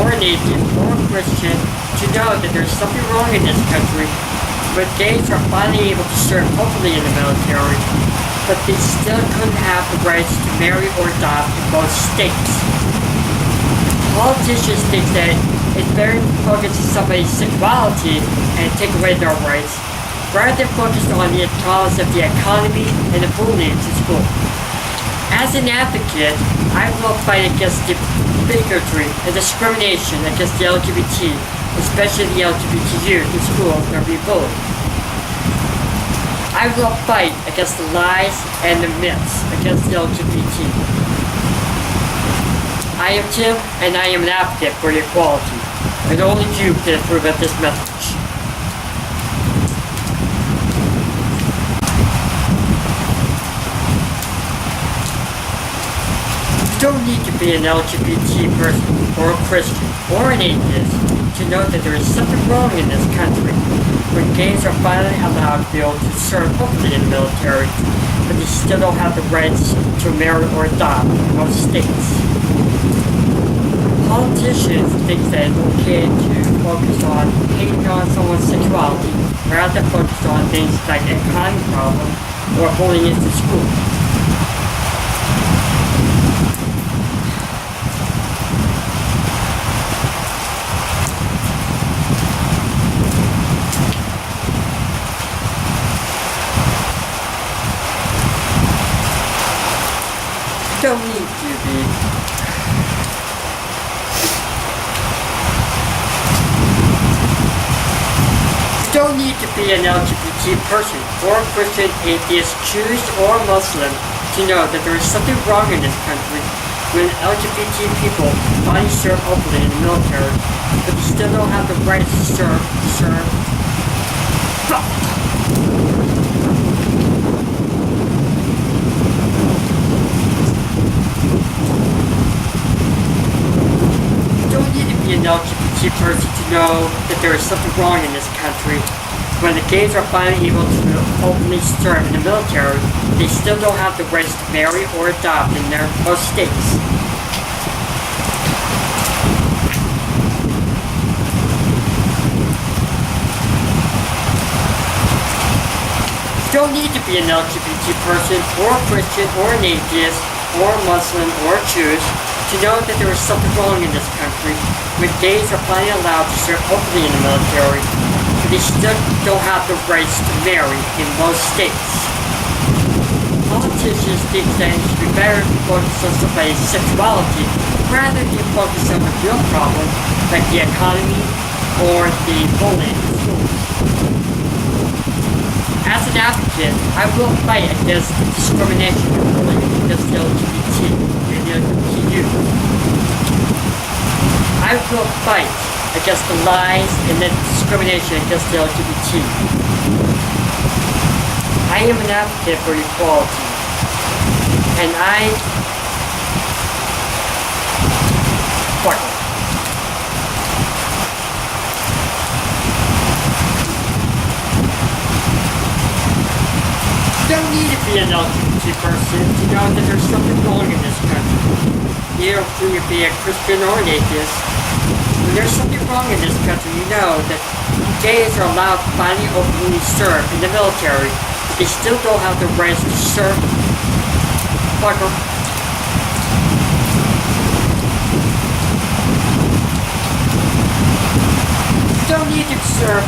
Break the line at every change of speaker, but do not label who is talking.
or an atheist or a Christian to know that there's something wrong in this country when gays are finally able to serve openly in the military, but they still couldn't have the rights to marry or adopt in both states. Politicians think that it's better to focus on somebody's sexuality and take away their rights, rather than focus on the cause of the economy and the bullying in school. As an advocate, I will fight against the bigotry and discrimination against the LGBT, especially the LGBT youth in schools that are being bullied. I will fight against the lies and the myths against the LGBT. I am Tim, and I am an advocate for equality, and only you can approve of this message. You don't need to be an LGBT person, or a Christian, or an atheist to know that there is something wrong in this country when gays are finally allowed to be able to serve openly in the military, but they still don't have the rights to marry or adopt in most states. Politicians think that it's okay to focus on hating on someone's sexuality rather than focus on things like the economic problem or bullying into school. Don't need to be. You don't need to be an LGBT person, or a Christian, atheist, Jewish, or Muslim to know that there is something wrong in this country when LGBT people finally serve openly in the military, but they still don't have the right to serve. An LGBT person to know that there is something wrong in this country when the gays are finally able to openly serve in the military. They still don't have the rights to marry or adopt in their most states. You don't need to be an LGBT person or a Christian or an atheist or a Muslim or a Jewish to know that there is something wrong in this country when gays are finally allowed to serve openly in the military, but they still don't have the rights to marry in most states. Politicians think that it should be better to focus on somebody's sexuality rather than focus on the real problem, like the economy or the bullying in schools. As an advocate, I will fight against discrimination and bullying against the LGBT and the LGBT youth. I will fight against the lies and the discrimination against the LGBT. I am an advocate for equality, and You don't need to be an LGBT person to know that there's something wrong in this country. You don't need to be a Christian or an atheist. When there's something wrong in this country, you know that gays are allowed to finally openly serve in the military, but they still don't have the rights to serve. Fucker. You don't need to serve.